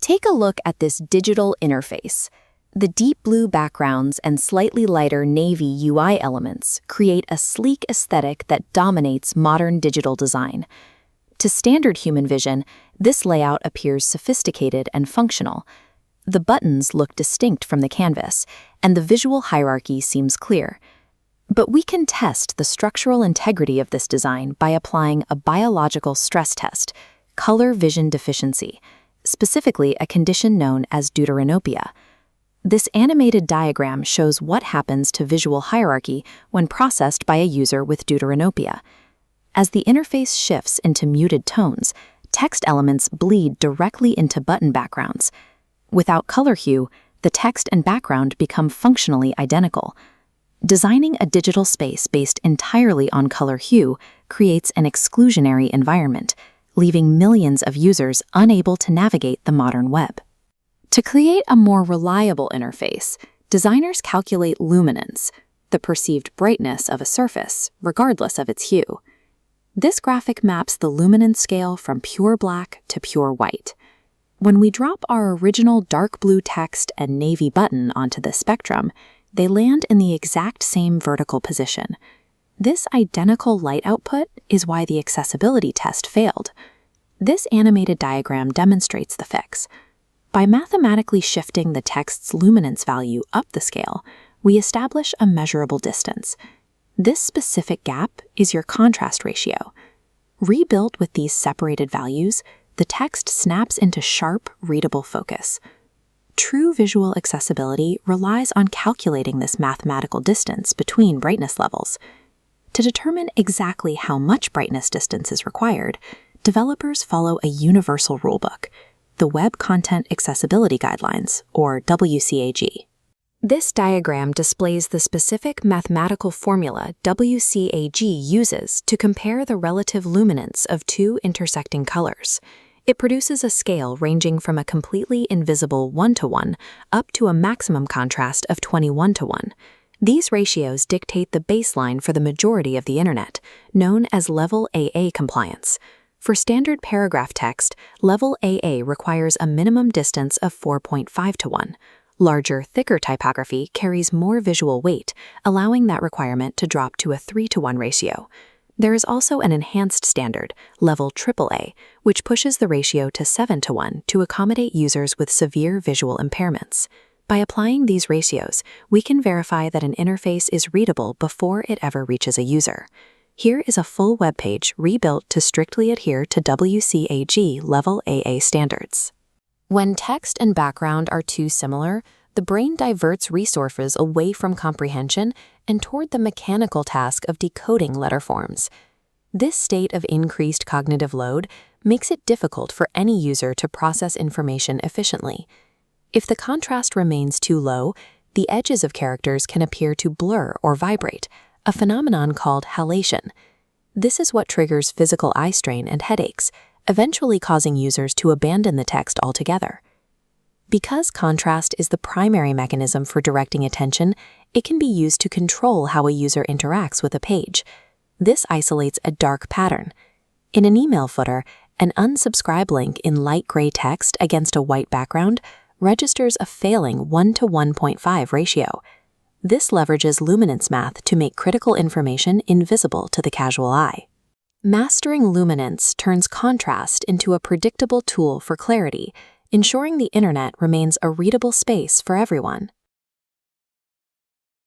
Take a look at this digital interface. The deep blue backgrounds and slightly lighter navy UI elements create a sleek aesthetic that dominates modern digital design. To standard human vision, this layout appears sophisticated and functional. The buttons look distinct from the canvas, and the visual hierarchy seems clear. But we can test the structural integrity of this design by applying a biological stress test, color vision deficiency, specifically a condition known as deuteranopia. This animated diagram shows what happens to visual hierarchy when processed by a user with deuteranopia. As the interface shifts into muted tones, text elements bleed directly into button backgrounds. Without color hue, the text and background become functionally identical. Designing a digital space based entirely on color hue creates an exclusionary environment, leaving millions of users unable to navigate the modern web. To create a more reliable interface, designers calculate luminance, the perceived brightness of a surface, regardless of its hue. This graphic maps the luminance scale from pure black to pure white. When we drop our original dark blue text and navy button onto this spectrum, they land in the exact same vertical position. This identical light output is why the accessibility test failed. This animated diagram demonstrates the fix. By mathematically shifting the text's luminance value up the scale, we establish a measurable distance. This specific gap is your contrast ratio. Rebuilt with these separated values, the text snaps into sharp, readable focus. True visual accessibility relies on calculating this mathematical distance between brightness levels. To determine exactly how much brightness distance is required, developers follow a universal rulebook, the Web Content Accessibility Guidelines, or WCAG. This diagram displays the specific mathematical formula WCAG uses to compare the relative luminance of two intersecting colors. It produces a scale ranging from a completely invisible 1:1 up to a maximum contrast of 21:1. These ratios dictate the baseline for the majority of the Internet, known as Level AA compliance. For standard paragraph text, Level AA requires a minimum distance of 4.5:1. Larger, thicker typography carries more visual weight, allowing that requirement to drop to a 3:1 ratio. There is also an enhanced standard, Level AAA, which pushes the ratio to 7:1 to accommodate users with severe visual impairments. By applying these ratios, we can verify that an interface is readable before it ever reaches a user. Here is a full web page rebuilt to strictly adhere to WCAG Level AA standards. When text and background are too similar, the brain diverts resources away from comprehension and toward the mechanical task of decoding letter forms. This state of increased cognitive load makes it difficult for any user to process information efficiently. If the contrast remains too low, the edges of characters can appear to blur or vibrate, a phenomenon called halation. This is what triggers physical eye strain and headaches, eventually causing users to abandon the text altogether. Because contrast is the primary mechanism for directing attention, it can be used to control how a user interacts with a page. This isolates a dark pattern. In an email footer, an unsubscribe link in light gray text against a white background registers a failing 1:1.5 ratio. This leverages luminance math to make critical information invisible to the casual eye. Mastering luminance turns contrast into a predictable tool for clarity, ensuring the Internet remains a readable space for everyone.